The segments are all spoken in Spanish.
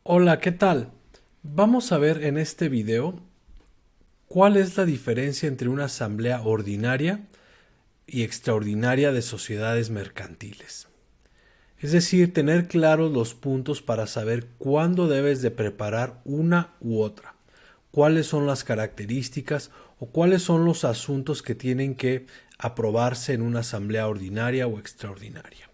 Hola, ¿qué tal? Vamos a ver en este video cuál es la diferencia entre una asamblea ordinaria y extraordinaria de sociedades mercantiles. Es decir, tener claros los puntos para saber cuándo debes de preparar una u otra, cuáles son las características o cuáles son los asuntos que tienen que aprobarse en una asamblea ordinaria o extraordinaria.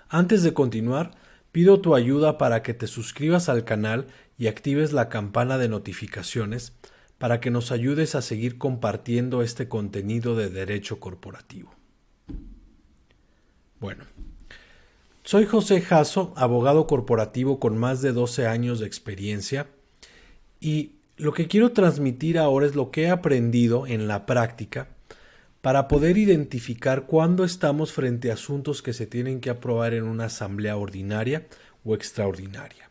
Antes de continuar, pido tu ayuda para que te suscribas al canal y actives la campana de notificaciones para que nos ayudes a seguir compartiendo este contenido de derecho corporativo. Bueno, soy José Jasso, abogado corporativo con más de 12 años de experiencia y lo que quiero transmitir ahora es lo que he aprendido en la práctica para poder identificar cuándo estamos frente a asuntos que se tienen que aprobar en una asamblea ordinaria o extraordinaria.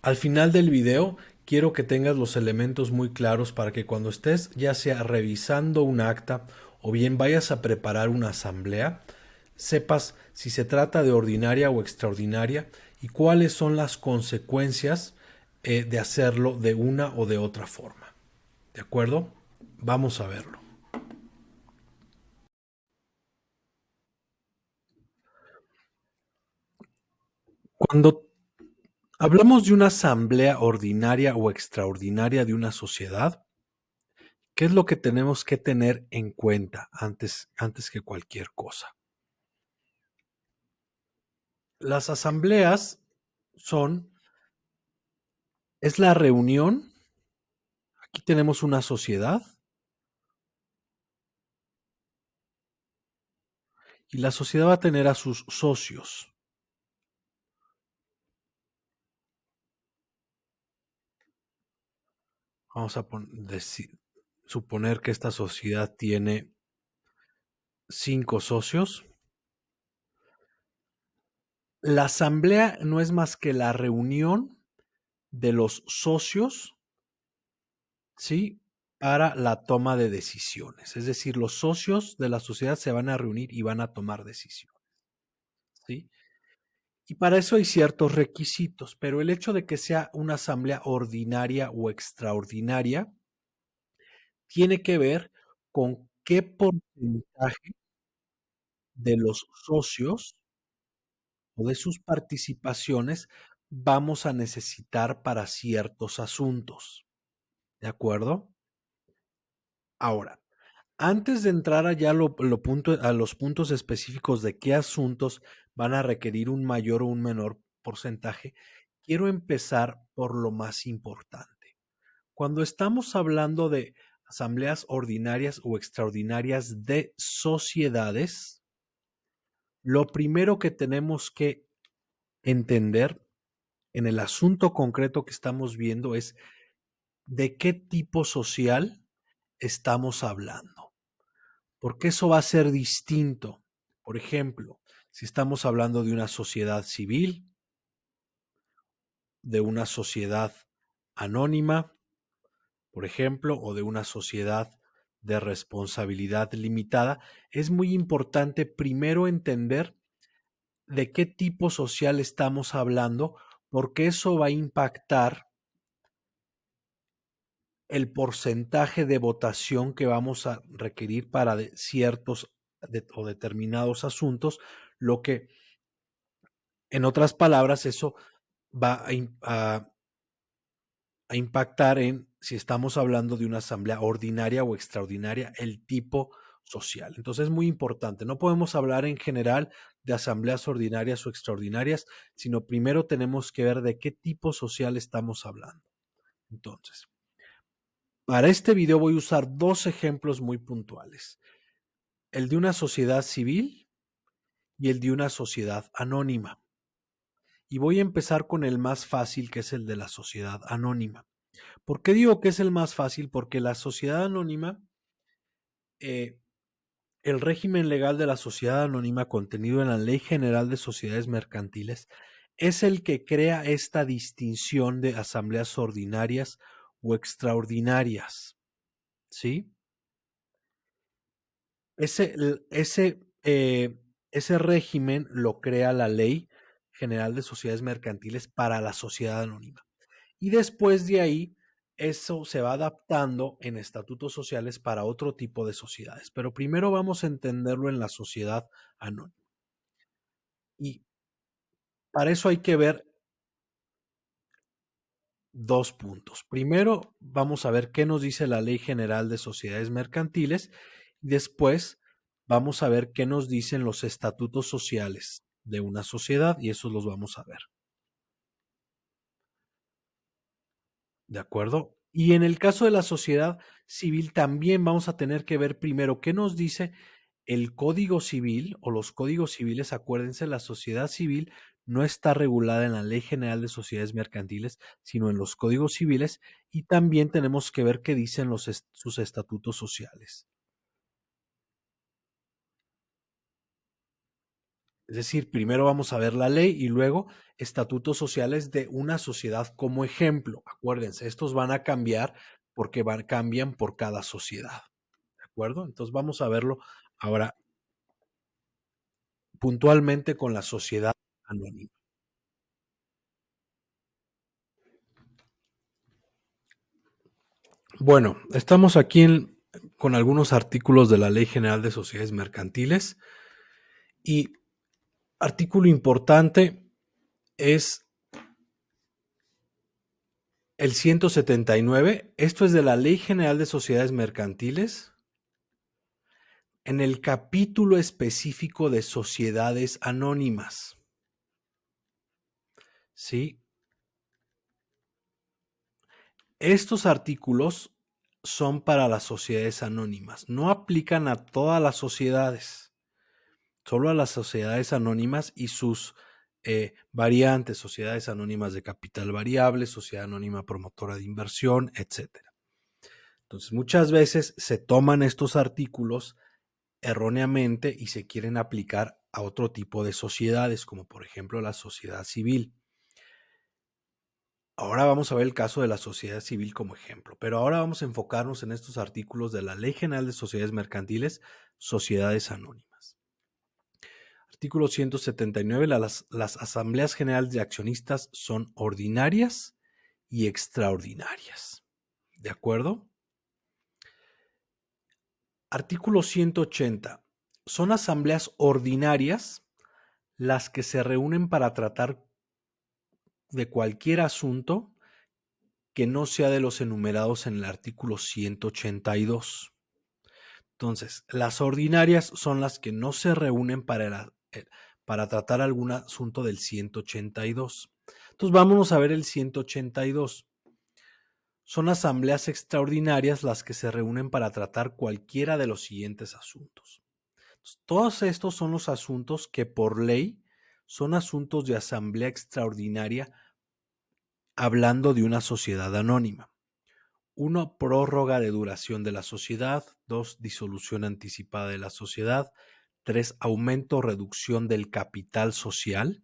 Al final del video quiero que tengas los elementos muy claros para que cuando estés ya sea revisando un acta o bien vayas a preparar una asamblea, sepas si se trata de ordinaria o extraordinaria y cuáles son las consecuencias de hacerlo de una o de otra forma. ¿De acuerdo? Vamos a verlo. Cuando hablamos de una asamblea ordinaria o extraordinaria de una sociedad, ¿qué es lo que tenemos que tener en cuenta antes que cualquier cosa? Las asambleas son, es la reunión, aquí tenemos una sociedad y la sociedad va a tener a sus socios. Vamos a suponer que esta sociedad tiene 5 socios. La asamblea no es más que la reunión de los socios, ¿sí? Para la toma de decisiones. Es decir, los socios de la sociedad se van a reunir y van a tomar decisiones, ¿sí? Y para eso hay ciertos requisitos, pero el hecho de que sea una asamblea ordinaria o extraordinaria tiene que ver con qué porcentaje de los socios o de sus participaciones vamos a necesitar para ciertos asuntos. ¿De acuerdo? Ahora, antes de entrar allá a los puntos específicos de qué asuntos van a requerir un mayor o un menor porcentaje, quiero empezar por lo más importante. Cuando estamos hablando de asambleas ordinarias o extraordinarias de sociedades, lo primero que tenemos que entender en el asunto concreto que estamos viendo es de qué tipo social estamos hablando, porque eso va a ser distinto. Por ejemplo, si estamos hablando de una sociedad civil, de una sociedad anónima, por ejemplo, o de una sociedad de responsabilidad limitada, es muy importante primero entender de qué tipo social estamos hablando, porque eso va a impactar el porcentaje de votación que vamos a requerir para ciertos o determinados asuntos, lo que, en otras palabras, eso va a impactar en si estamos hablando de una asamblea ordinaria o extraordinaria, el tipo social. Entonces es muy importante. No podemos hablar en general de asambleas ordinarias o extraordinarias, sino primero tenemos que ver de qué tipo social estamos hablando. Entonces, para este video voy a usar dos ejemplos muy puntuales. El de una sociedad civil y el de una sociedad anónima. Y voy a empezar con el más fácil, que es el de la sociedad anónima. ¿Por qué digo que es el más fácil? Porque la sociedad anónima, eh, el régimen legal de la sociedad anónima contenido en la Ley General de Sociedades Mercantiles es el que crea esta distinción de asambleas ordinarias o extraordinarias. ¿Sí? Ese, ese régimen lo crea la ley General de Sociedades Mercantiles para la sociedad anónima. Y después de ahí, eso se va adaptando en estatutos sociales para otro tipo de sociedades. Pero primero vamos a entenderlo en la sociedad anónima. Y para eso hay que ver dos puntos. Primero, vamos a ver qué nos dice la Ley General de Sociedades Mercantiles. Y después, vamos a ver qué nos dicen los estatutos sociales de una sociedad y esos los vamos a ver. ¿De acuerdo? Y en el caso de la sociedad civil también vamos a tener que ver primero qué nos dice el Código Civil o los códigos civiles. Acuérdense, la sociedad civil no está regulada en la Ley General de Sociedades Mercantiles, sino en los códigos civiles, y también tenemos que ver qué dicen sus estatutos sociales. Es decir, primero vamos a ver la ley y luego estatutos sociales de una sociedad como ejemplo. Acuérdense, estos van a cambiar porque cambian por cada sociedad. ¿De acuerdo? Entonces vamos a verlo ahora puntualmente con la sociedad anónima. Bueno, estamos aquí con algunos artículos de la Ley General de Sociedades Mercantiles y artículo importante es el 179. Esto es de la Ley General de Sociedades Mercantiles en el capítulo específico de sociedades anónimas. ¿Sí? Estos artículos son para las sociedades anónimas, no aplican a todas las sociedades, solo a las sociedades anónimas y sus variantes, sociedades anónimas de capital variable, sociedad anónima promotora de inversión, etc. Entonces, muchas veces se toman estos artículos erróneamente y se quieren aplicar a otro tipo de sociedades, como por ejemplo la sociedad civil. Ahora vamos a ver el caso de la sociedad civil como ejemplo, pero ahora vamos a enfocarnos en estos artículos de la Ley General de Sociedades Mercantiles, sociedades anónimas. Artículo 179, las asambleas generales de accionistas son ordinarias y extraordinarias. ¿De acuerdo? Artículo 180. Son asambleas ordinarias las que se reúnen para tratar de cualquier asunto que no sea de los enumerados en el artículo 182. Entonces, las ordinarias son las que no se reúnen para tratar algún asunto del 182. Entonces, vámonos a ver el 182. Son asambleas extraordinarias las que se reúnen para tratar cualquiera de los siguientes asuntos. Entonces, todos estos son los asuntos que por ley son asuntos de asamblea extraordinaria hablando de una sociedad anónima. 1. Prórroga de duración de la sociedad. 2. Disolución anticipada de la sociedad. 3. Aumento o reducción del capital social.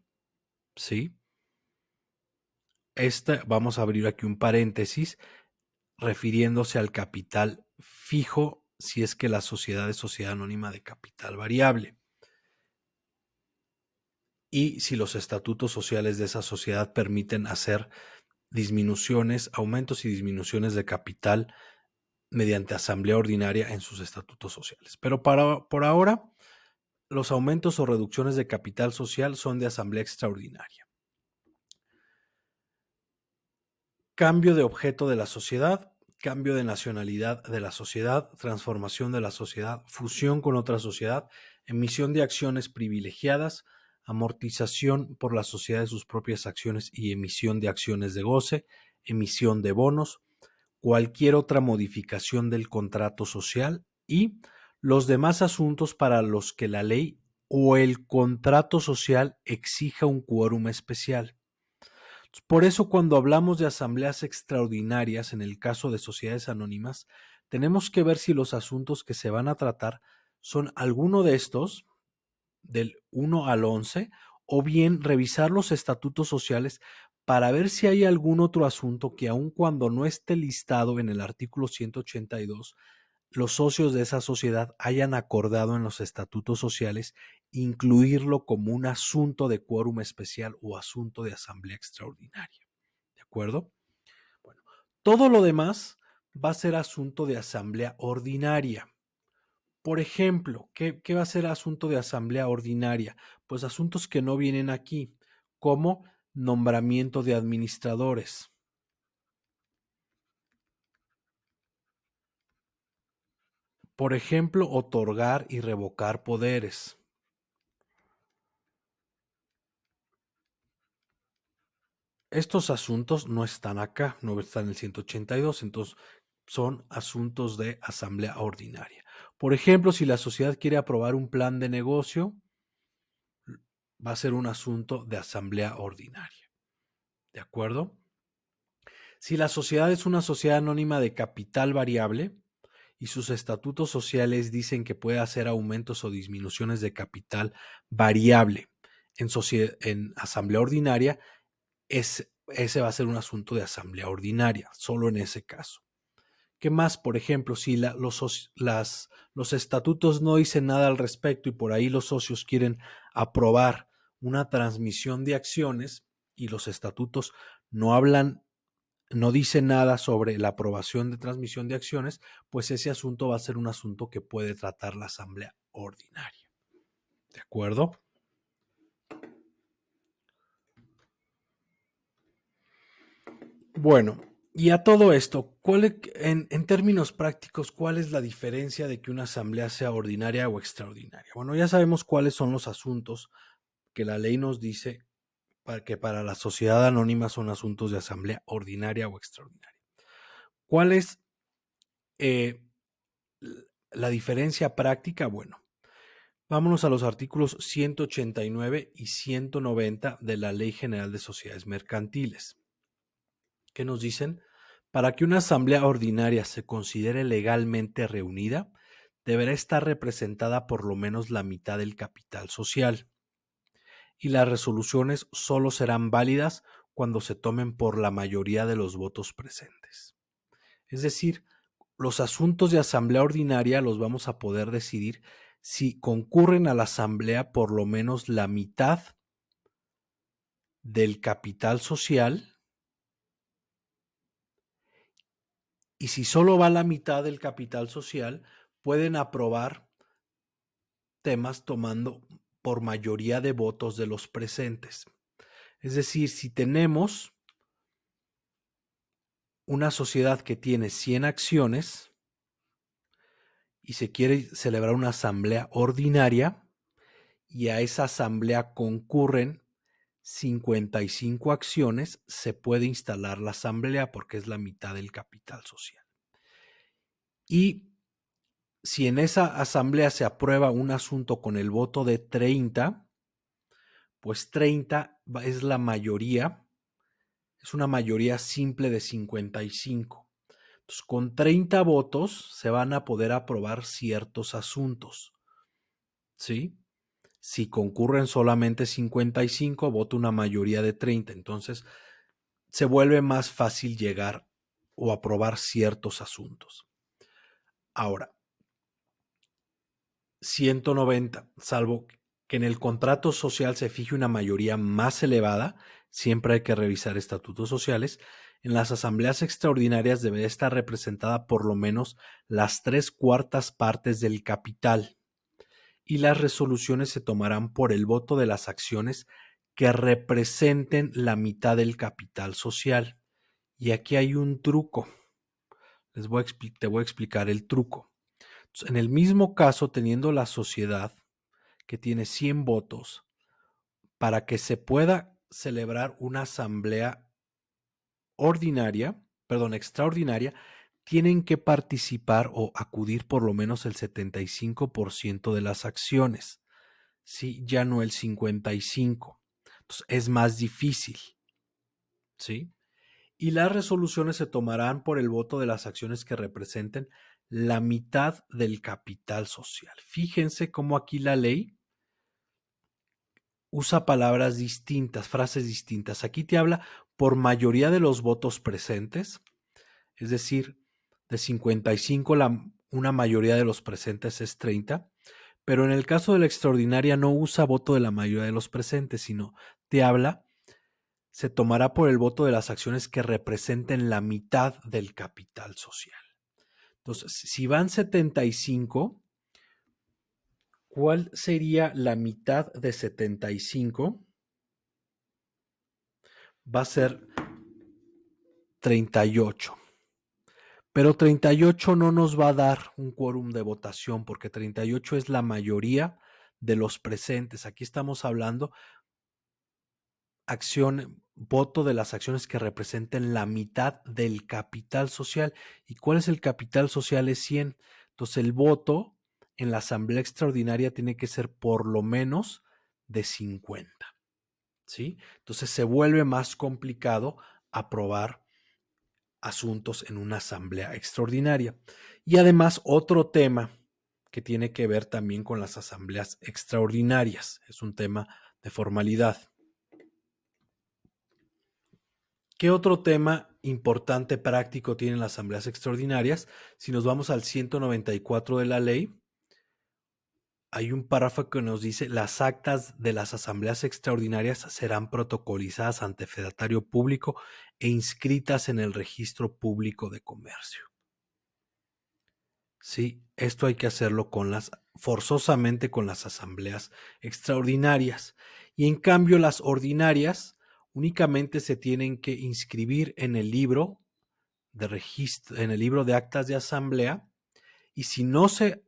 ¿Sí? Vamos a abrir aquí un paréntesis refiriéndose al capital fijo si es que la sociedad es sociedad anónima de capital variable. Y si los estatutos sociales de esa sociedad permiten hacer disminuciones, aumentos y disminuciones de capital mediante asamblea ordinaria en sus estatutos sociales. Pero por ahora, los aumentos o reducciones de capital social son de asamblea extraordinaria. Cambio de objeto de la sociedad, cambio de nacionalidad de la sociedad, transformación de la sociedad, fusión con otra sociedad, emisión de acciones privilegiadas, amortización por la sociedad de sus propias acciones y emisión de acciones de goce, emisión de bonos, cualquier otra modificación del contrato social y los demás asuntos para los que la ley o el contrato social exija un quórum especial. Por eso, cuando hablamos de asambleas extraordinarias, en el caso de sociedades anónimas, tenemos que ver si los asuntos que se van a tratar son alguno de estos, del 1 al 11, o bien revisar los estatutos sociales para ver si hay algún otro asunto que aun cuando no esté listado en el artículo 182, los socios de esa sociedad hayan acordado en los estatutos sociales incluirlo como un asunto de quórum especial o asunto de asamblea extraordinaria. ¿De acuerdo? Bueno, todo lo demás va a ser asunto de asamblea ordinaria. Por ejemplo, ¿qué va a ser asunto de asamblea ordinaria? Pues asuntos que no vienen aquí, como nombramiento de administradores. Por ejemplo, otorgar y revocar poderes. Estos asuntos no están acá, no están en el 182, entonces son asuntos de asamblea ordinaria. Por ejemplo, si la sociedad quiere aprobar un plan de negocio, va a ser un asunto de asamblea ordinaria. ¿De acuerdo? Si la sociedad es una sociedad anónima de capital variable y sus estatutos sociales dicen que puede hacer aumentos o disminuciones de capital variable en asamblea ordinaria, ese va a ser un asunto de asamblea ordinaria, solo en ese caso. ¿Qué más? Por ejemplo, si los estatutos no dicen nada al respecto y por ahí los socios quieren aprobar una transmisión de acciones y los estatutos no hablan, no dicen nada sobre la aprobación de transmisión de acciones, pues ese asunto va a ser un asunto que puede tratar la asamblea ordinaria. ¿De acuerdo? Bueno, y a todo esto, en términos prácticos, ¿cuál es la diferencia de que una asamblea sea ordinaria o extraordinaria? Bueno, ya sabemos cuáles son los asuntos que la ley nos dice que para la sociedad anónima son asuntos de asamblea ordinaria o extraordinaria. ¿Cuál es la diferencia práctica? Bueno, vámonos a los artículos 189 y 190 de la Ley General de Sociedades Mercantiles. ¿Qué nos dicen? Para que una asamblea ordinaria se considere legalmente reunida, deberá estar representada por lo menos la mitad del capital social. Y las resoluciones solo serán válidas cuando se tomen por la mayoría de los votos presentes. Es decir, los asuntos de asamblea ordinaria los vamos a poder decidir si concurren a la asamblea por lo menos la mitad del capital social. Y si solo va la mitad del capital social, pueden aprobar temas tomando por mayoría de votos de los presentes. Es decir, si tenemos una sociedad que tiene 100 acciones y se quiere celebrar una asamblea ordinaria y a esa asamblea concurren 55 acciones, se puede instalar la asamblea porque es la mitad del capital social. Y si en esa asamblea se aprueba un asunto con el voto de 30, pues 30 es la mayoría, es una mayoría simple de 55. Entonces, con 30 votos se van a poder aprobar ciertos asuntos, ¿sí? Si concurren solamente 55, vota una mayoría de 30. Entonces, se vuelve más fácil llegar o aprobar ciertos asuntos. Ahora, 190, salvo que en el contrato social se fije una mayoría más elevada, siempre hay que revisar estatutos sociales. En las asambleas extraordinarias debe estar representada por lo menos las 3/4 partes del capital y las resoluciones se tomarán por el voto de las acciones que representen la mitad del capital social. Y aquí hay un truco. Te voy a explicar el truco. En el mismo caso, teniendo la sociedad que tiene 100 votos, para que se pueda celebrar una asamblea extraordinaria, tienen que participar o acudir por lo menos el 75% de las acciones, ¿sí? Ya no el 55%. Entonces es más difícil, ¿sí? Y las resoluciones se tomarán por el voto de las acciones que representen la mitad del capital social. Fíjense cómo aquí la ley usa palabras distintas, frases distintas. Aquí te habla por mayoría de los votos presentes, es decir, de 55 una mayoría de los presentes es 30, Pero en el caso de la extraordinaria no usa voto de la mayoría de los presentes, sino te habla, se tomará por el voto de las acciones que representen la mitad del capital social. Entonces, si van 75, ¿cuál sería la mitad de 75? Va a ser 38. Pero 38 no nos va a dar un quórum de votación porque 38 es la mayoría de los presentes. Aquí estamos hablando voto de las acciones que representen la mitad del capital social. ¿Y cuál es el capital social? Es 100. Entonces el voto en la asamblea extraordinaria tiene que ser por lo menos de 50. ¿Sí? Entonces se vuelve más complicado aprobar asuntos en una asamblea extraordinaria. Y además otro tema que tiene que ver también con las asambleas extraordinarias. Es un tema de formalidad. ¿Qué otro tema importante práctico tienen las asambleas extraordinarias? Si nos vamos al 194 de la ley, hay un párrafo que nos dice: las actas de las asambleas extraordinarias serán protocolizadas ante fedatario público e inscritas en el registro público de comercio. Sí, esto hay que hacerlo forzosamente con las asambleas extraordinarias. Y en cambio, las ordinarias únicamente se tienen que inscribir en el libro de registro, en el libro de actas de asamblea, y si no se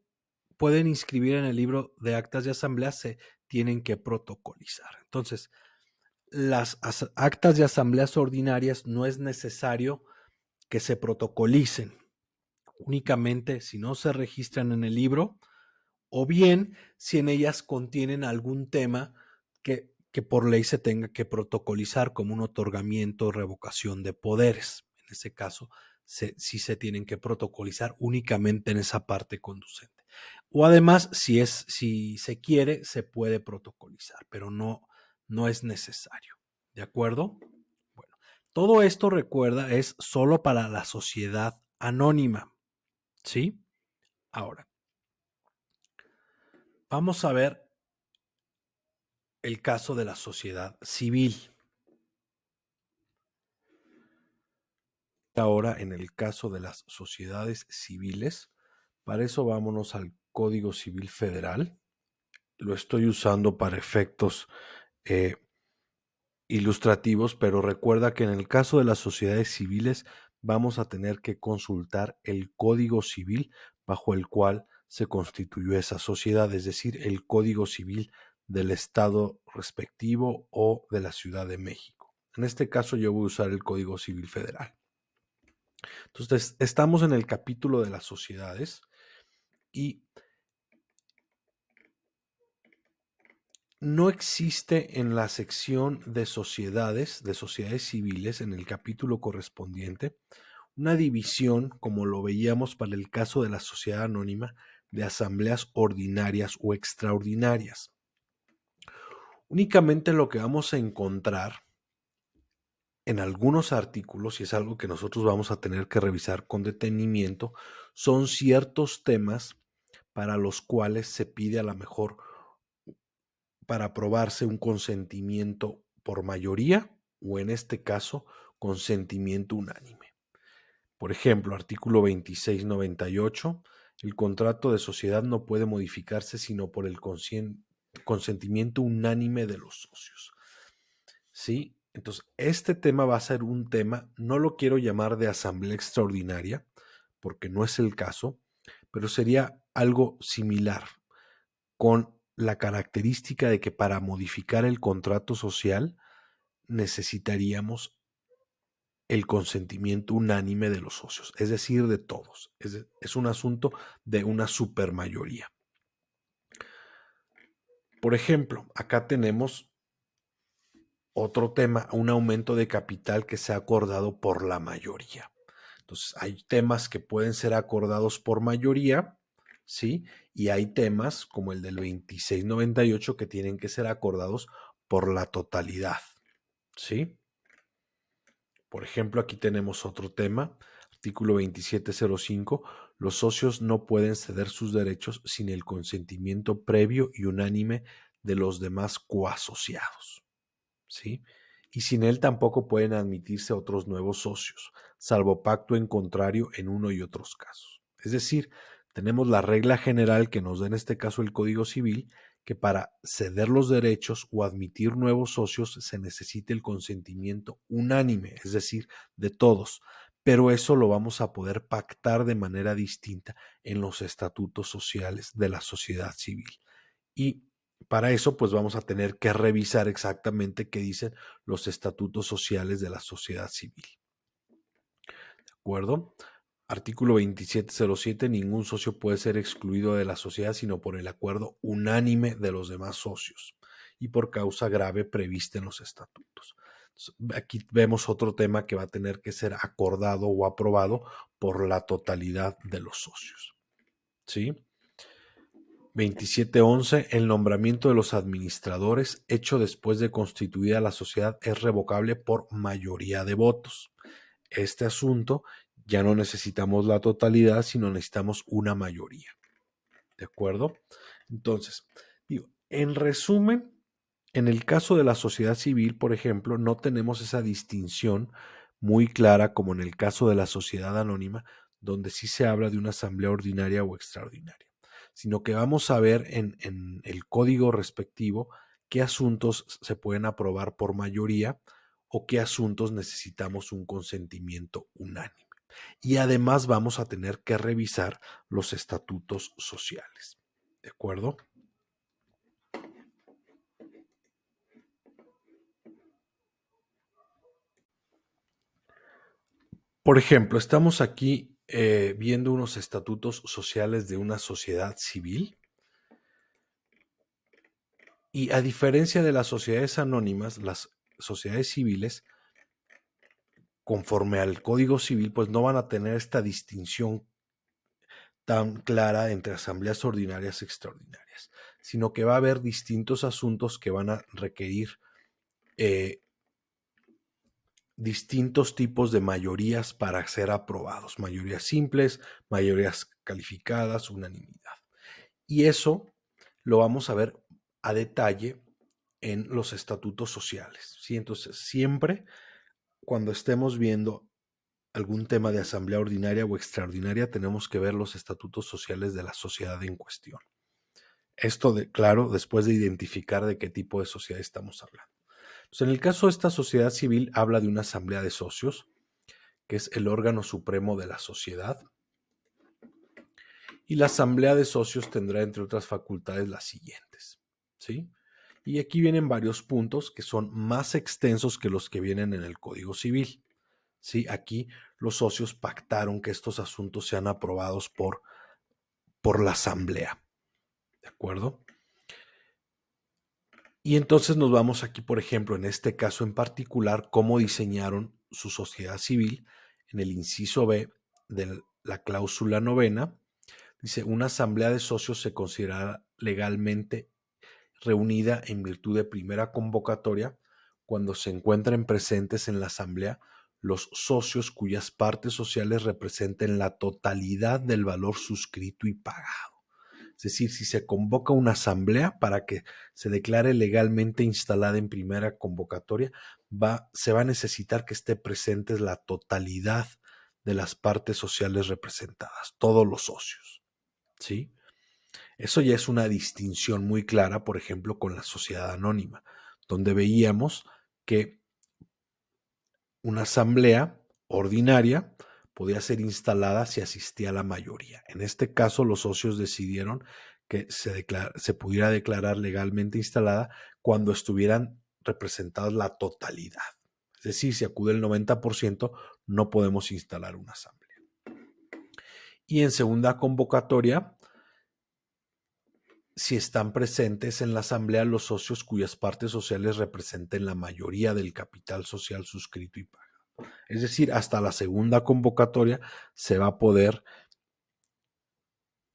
pueden inscribir en el libro de actas de asamblea, se tienen que protocolizar. Entonces, las actas de asambleas ordinarias no es necesario que se protocolicen, únicamente si no se registran en el libro, o bien si en ellas contienen algún tema que por ley se tenga que protocolizar, como un otorgamiento o revocación de poderes. En ese caso, sí se tienen que protocolizar únicamente en esa parte conducente. O además, si se quiere, se puede protocolizar, pero no es necesario. ¿De acuerdo? Bueno, todo esto, recuerda, es solo para la sociedad anónima. ¿Sí? Ahora, vamos a ver el caso de la sociedad civil. Ahora, en el caso de las sociedades civiles, para eso vámonos al Código Civil Federal. Lo estoy usando para efectos ilustrativos, pero recuerda que en el caso de las sociedades civiles vamos a tener que consultar el Código Civil bajo el cual se constituyó esa sociedad, es decir, el Código Civil del estado respectivo o de la Ciudad de México. En este caso yo voy a usar el Código Civil Federal. Entonces, estamos en el capítulo de las sociedades y no existe en la sección de sociedades civiles, en el capítulo correspondiente, una división, como lo veíamos para el caso de la sociedad anónima, de asambleas ordinarias o extraordinarias. Únicamente lo que vamos a encontrar en algunos artículos, y es algo que nosotros vamos a tener que revisar con detenimiento, son ciertos temas para los cuales se pide a lo mejor para aprobarse un consentimiento por mayoría o en este caso consentimiento unánime. Por ejemplo, artículo 2698, el contrato de sociedad no puede modificarse sino por el consentimiento unánime de los socios. ¿Sí? Entonces, este tema va a ser un tema, no lo quiero llamar de asamblea extraordinaria, porque no es el caso, pero sería algo similar, con la característica de que para modificar el contrato social necesitaríamos el consentimiento unánime de los socios, es decir, de todos. Es un asunto de una supermayoría. Por ejemplo, acá tenemos otro tema, un aumento de capital que se ha acordado por la mayoría. Entonces, hay temas que pueden ser acordados por mayoría, ¿sí? Y hay temas como el del 2698 que tienen que ser acordados por la totalidad, ¿sí? Por ejemplo, aquí tenemos otro tema, artículo 2705. los socios no pueden ceder sus derechos sin el consentimiento previo y unánime de los demás coasociados, ¿sí? Y sin él tampoco pueden admitirse otros nuevos socios, salvo pacto en contrario en uno y otros casos. Es decir, tenemos la regla general que nos da en este caso el Código Civil, que para ceder los derechos o admitir nuevos socios se necesita el consentimiento unánime, es decir, de todos, pero eso lo vamos a poder pactar de manera distinta en los estatutos sociales de la sociedad civil. Y para eso, pues vamos a tener que revisar exactamente qué dicen los estatutos sociales de la sociedad civil. ¿De acuerdo? Artículo 2707. Ningún socio puede ser excluido de la sociedad sino por el acuerdo unánime de los demás socios y por causa grave prevista en los estatutos. Aquí vemos otro tema que va a tener que ser acordado o aprobado por la totalidad de los socios. ¿Sí? 2711. El nombramiento de los administradores hecho después de constituida la sociedad es revocable por mayoría de votos. Este asunto ya no necesitamos la totalidad, sino necesitamos una mayoría. ¿De acuerdo? Entonces, en resumen, en el caso de la sociedad civil, por ejemplo, no tenemos esa distinción muy clara como en el caso de la sociedad anónima, donde sí se habla de una asamblea ordinaria o extraordinaria, sino que vamos a ver en el código respectivo qué asuntos se pueden aprobar por mayoría o qué asuntos necesitamos un consentimiento unánime. Y además vamos a tener que revisar los estatutos sociales. ¿De acuerdo? Por ejemplo, estamos aquí viendo unos estatutos sociales de una sociedad civil y a diferencia de las sociedades anónimas, las sociedades civiles, conforme al Código Civil, pues no van a tener esta distinción tan clara entre asambleas ordinarias y extraordinarias, sino que va a haber distintos asuntos que van a requerir distintos tipos de mayorías para ser aprobados, mayorías simples, mayorías calificadas, unanimidad. Y eso lo vamos a ver a detalle en los estatutos sociales, ¿sí? Entonces, siempre cuando estemos viendo algún tema de asamblea ordinaria o extraordinaria, tenemos que ver los estatutos sociales de la sociedad en cuestión. Esto, claro, después de identificar de qué tipo de sociedad estamos hablando. Entonces, en el caso de esta sociedad civil, habla de una asamblea de socios, que es el órgano supremo de la sociedad. Y la asamblea de socios tendrá, entre otras facultades, las siguientes, ¿sí? Y aquí vienen varios puntos que son más extensos que los que vienen en el Código Civil, ¿sí? Aquí los socios pactaron que estos asuntos sean aprobados por la asamblea, ¿de acuerdo? Y entonces nos vamos aquí, por ejemplo, en este caso en particular, cómo diseñaron su sociedad civil en el inciso B de la cláusula novena. Dice, una asamblea de socios se considerará legalmente reunida en virtud de primera convocatoria cuando se encuentren presentes en la asamblea los socios cuyas partes sociales representen la totalidad del valor suscrito y pagado. Es decir, si se convoca una asamblea para que se declare legalmente instalada en primera convocatoria, se va a necesitar que esté presente la totalidad de las partes sociales representadas, todos los socios, ¿sí? Eso ya es una distinción muy clara, por ejemplo, con la sociedad anónima, donde veíamos que una asamblea ordinaria podía ser instalada si asistía la mayoría. En este caso, los socios decidieron que se pudiera declarar legalmente instalada cuando estuvieran representadas la totalidad. Es decir, si acude el 90%, no podemos instalar una asamblea. Y en segunda convocatoria, si están presentes en la asamblea los socios cuyas partes sociales representen la mayoría del capital social suscrito y pagado. Es decir, hasta la segunda convocatoria se va a poder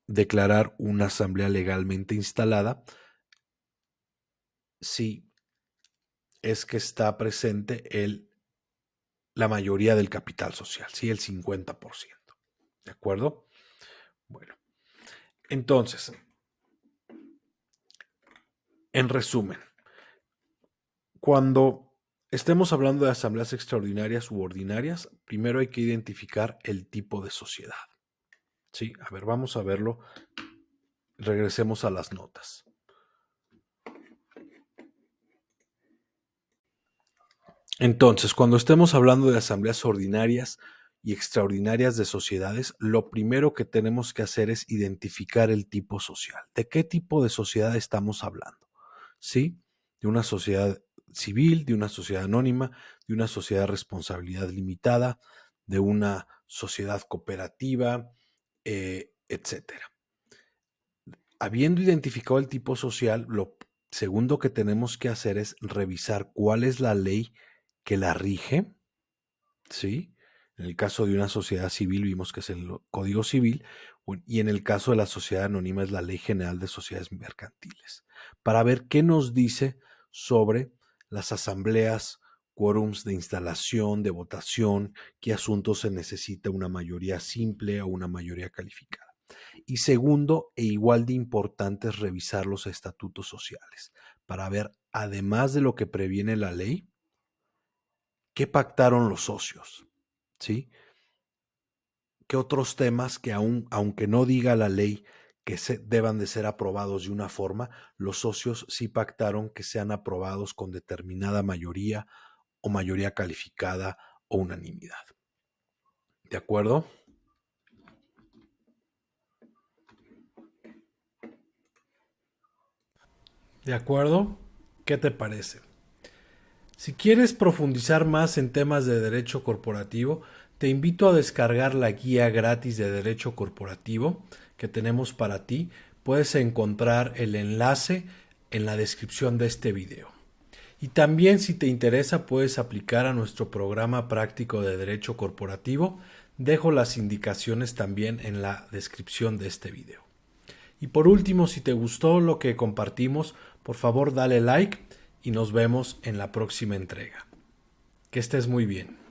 declarar una asamblea legalmente instalada si es que está presente la mayoría del capital social, ¿sí? El 50%. ¿De acuerdo? Bueno, entonces, en resumen, cuando estemos hablando de asambleas extraordinarias u ordinarias, primero hay que identificar el tipo de sociedad. Sí, a ver, vamos a verlo. Regresemos a las notas. Entonces, cuando estemos hablando de asambleas ordinarias y extraordinarias de sociedades, lo primero que tenemos que hacer es identificar el tipo social. ¿De qué tipo de sociedad estamos hablando? ¿Sí? De una sociedad civil, de una sociedad anónima, de una sociedad de responsabilidad limitada, de una sociedad cooperativa, etcétera. Habiendo identificado el tipo social, lo segundo que tenemos que hacer es revisar cuál es la ley que la rige, ¿sí? En el caso de una sociedad civil vimos que es el Código Civil, y en el caso de la sociedad anónima es la Ley General de Sociedades Mercantiles, para ver qué nos dice sobre las asambleas, quórums de instalación, de votación, qué asuntos se necesita una mayoría simple o una mayoría calificada. Y segundo, e igual de importante, es revisar los estatutos sociales, para ver, además de lo que previene la ley, qué pactaron los socios, ¿sí? ¿Qué otros temas que aunque no diga la ley que deban de ser aprobados de una forma, los socios sí pactaron que sean aprobados con determinada mayoría o mayoría calificada o unanimidad? ¿De acuerdo? ¿De acuerdo? ¿Qué te parece? Si quieres profundizar más en temas de derecho corporativo, te invito a descargar la guía gratis de derecho corporativo que tenemos para ti. Puedes encontrar el enlace en la descripción de este video. Y también, si te interesa, puedes aplicar a nuestro programa práctico de derecho corporativo. Dejo las indicaciones también en la descripción de este video. Y por último, si te gustó lo que compartimos, por favor dale like y nos vemos en la próxima entrega. Que estés muy bien.